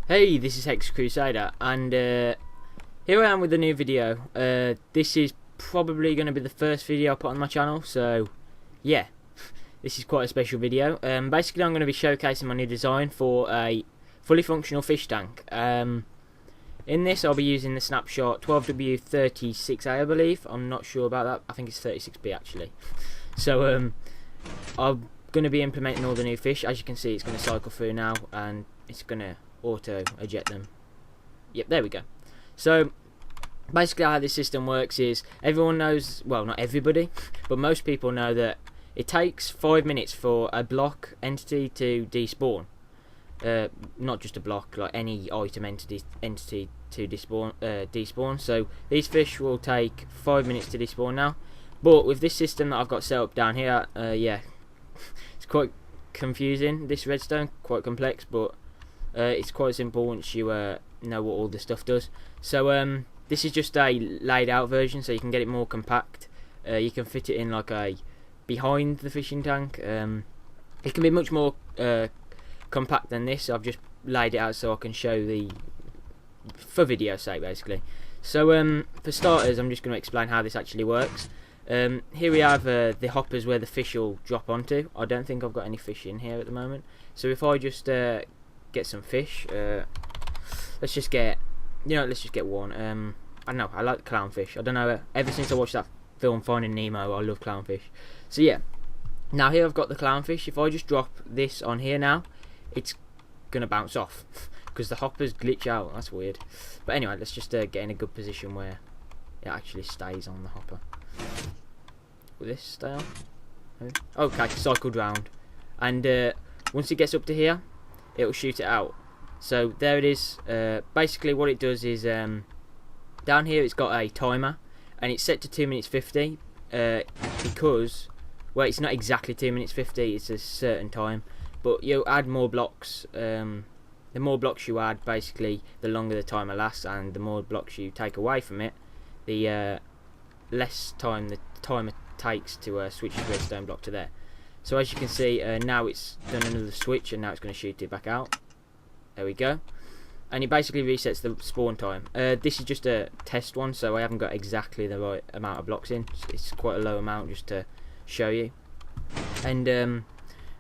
Hey, this is Hex Crusader, and here I am with a new video. This is probably going to be the first video I put on my channel, so yeah, this is quite a special video. Basically, I'm going to be showcasing my new design for a fully functional fish tank. In this, I'll be using the Snapshot 12W36A, I believe. I'm not sure about that. I think it's 36B actually. So I'm going to be implementing all the new fish. As you can see, it's going to cycle through now, and it's going to auto eject them. Yep, there we go. So basically how this system works is everyone knows, well, not everybody, but most people know that it takes 5 minutes for a block entity to despawn. Not just a block, like any item entity to despawn. So these fish will take 5 minutes to despawn now, but with this system that I've got set up down here, yeah, it's quite confusing, this redstone, quite complex, but it's quite simple once you know what all the stuff does. So this is just a laid out version, so you can get it more compact. You can fit it in like a behind the fishing tank. It can be much more compact than this. I've just laid it out so I can show the for video's sake basically. So for starters, I'm just going to explain how this actually works. Here we have the hoppers where the fish will drop onto. I don't think I've got any fish in here at the moment, so if I just get some fish, let's just get one. I don't know, I like clownfish. I don't know, ever since I watched that film Finding Nemo, I love clownfish. So yeah, now here I've got the clownfish. If I just drop this on here now, it's gonna bounce off because the hoppers glitch out. That's weird. But anyway, let's just get in a good position where it actually stays on the hopper. Will this stay on? Okay, cycled round, and once it gets up to here, it'll shoot it out. So there it is. Basically what it does is down here it's got a timer, and it's set to 2 minutes 50 because, well, it's not exactly 2 minutes 50, it's a certain time, but you add more blocks. The more blocks you add, basically the longer the timer lasts, and the more blocks you take away from it, the less time the timer takes to switch the redstone block to there. So as you can see, now it's done another switch, and now it's going to shoot it back out. There we go. And it basically resets the spawn time. This is just a test one, so I haven't got exactly the right amount of blocks in. It's quite a low amount just to show you. And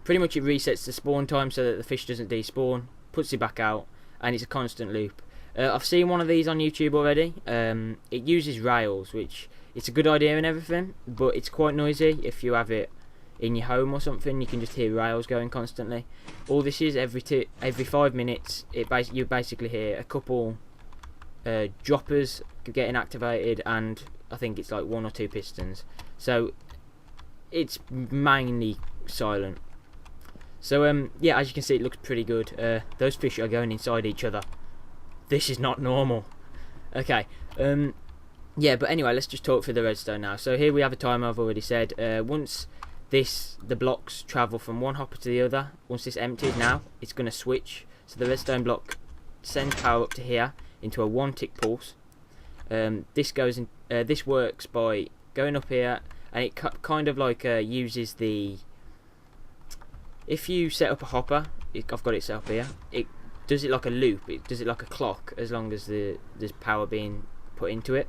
pretty much it resets the spawn time so that the fish doesn't despawn, puts it back out, and it's a constant loop. I've seen one of these on YouTube already. It uses rails, which it's a good idea and everything, but it's quite noisy if you have it in your home or something. You can just hear rails going constantly. All this is every 5 minutes. You basically hear a couple droppers getting activated, and I think it's like 1 or 2 pistons. So it's mainly silent. So yeah, as you can see, it looks pretty good. Those fish are going inside each other. This is not normal. Okay. Yeah, but anyway, let's just talk through the redstone now. So here we have a timer, I've already said. Once the blocks travel from one hopper to the other, once this empties now, it's going to switch. So the redstone block sends power up to here into a 1-tick pulse. This works by going up here, and it kind of like uses the... If you set up a hopper, I've got it set up here, it does it like a loop, it does it like a clock, as long as there's power being put into it.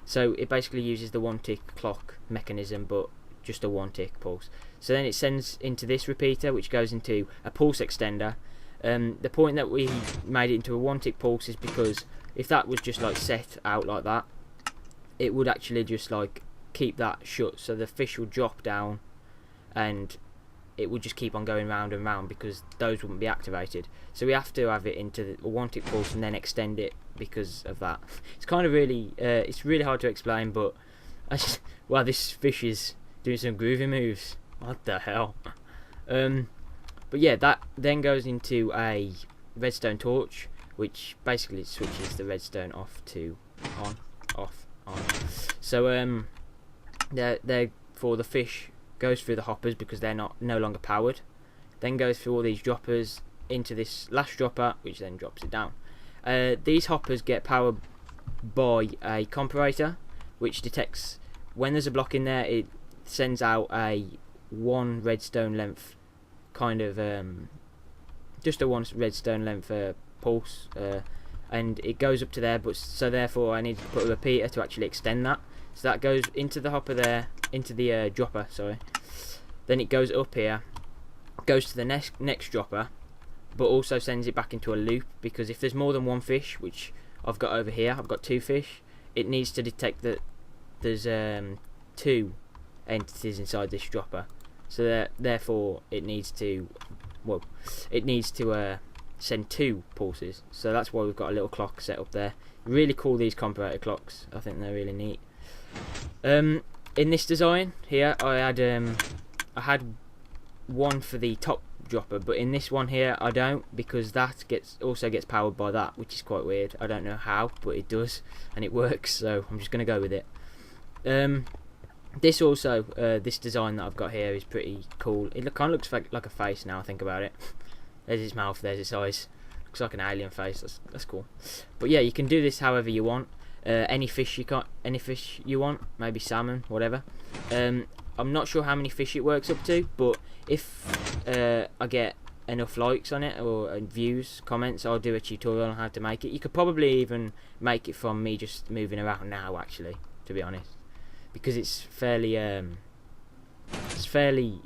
So it basically uses the 1-tick clock mechanism, but just a 1-tick pulse. So then it sends into this repeater, which goes into a pulse extender. The point that we made it into a 1-tick pulse is because if that was just like set out like that, it would actually just like keep that shut, so the fish will drop down and it would just keep on going round and round because those wouldn't be activated. So we have to have it into a 1-tick pulse and then extend it because of that. It's kind of really it's really hard to explain, but wow, this fish is doing some groovy moves. What the hell? But yeah, that then goes into a redstone torch, which basically switches the redstone off to on, off, on. So therefore the fish goes through the hoppers because they're no longer powered, then goes through all these droppers into this last dropper, which then drops it down. These hoppers get powered by a comparator, which detects when there's a block in there. It sends out a 1 redstone length kind of just a 1 redstone length pulse, and it goes up to there. But so therefore, I need to put a repeater to actually extend that. So that goes into the hopper there, into the dropper. Sorry. Then it goes up here, goes to the next dropper, but also sends it back into a loop, because if there's more than one fish, which I've got over here, I've got 2 fish, it needs to detect that there's 2 entities inside this dropper. So therefore it needs to, well, it needs to send 2 pulses. So that's why we've got a little clock set up there. Really cool, these comparator clocks. I think they're really neat. In this design here, I had one for the top dropper, but in this one here I don't, because that also gets powered by that, which is quite weird. I don't know how, but it does, and it works, so I'm just gonna go with it. This also, this design that I've got here is pretty cool. It kind of looks like a face now I think about it. There's its mouth, there's its eyes. Looks like an alien face. That's cool. But yeah, you can do this however you want. Any fish you want, maybe salmon, whatever. I'm not sure how many fish it works up to, but if I get enough likes on it, or views, comments, I'll do a tutorial on how to make it. You could probably even make it from me just moving around now, actually, to be honest, because it's fairly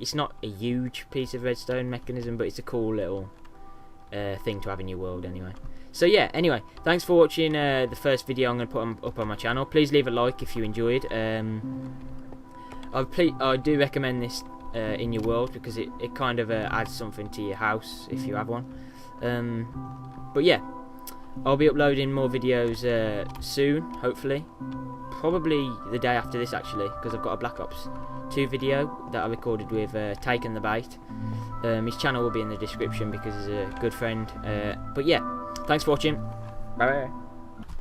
it's not a huge piece of redstone mechanism, but it's a cool little thing to have in your world anyway. So yeah, anyway, thanks for watching the first video I'm going to put up on my channel. Please leave a like if you enjoyed. I do recommend this in your world, because it kind of adds something to your house if you have one. But yeah, I'll be uploading more videos soon, hopefully. Probably the day after this, actually, because I've got a Black Ops 2 video that I recorded with Taken the Bait. His channel will be in the description because he's a good friend. But yeah, thanks for watching. Bye bye.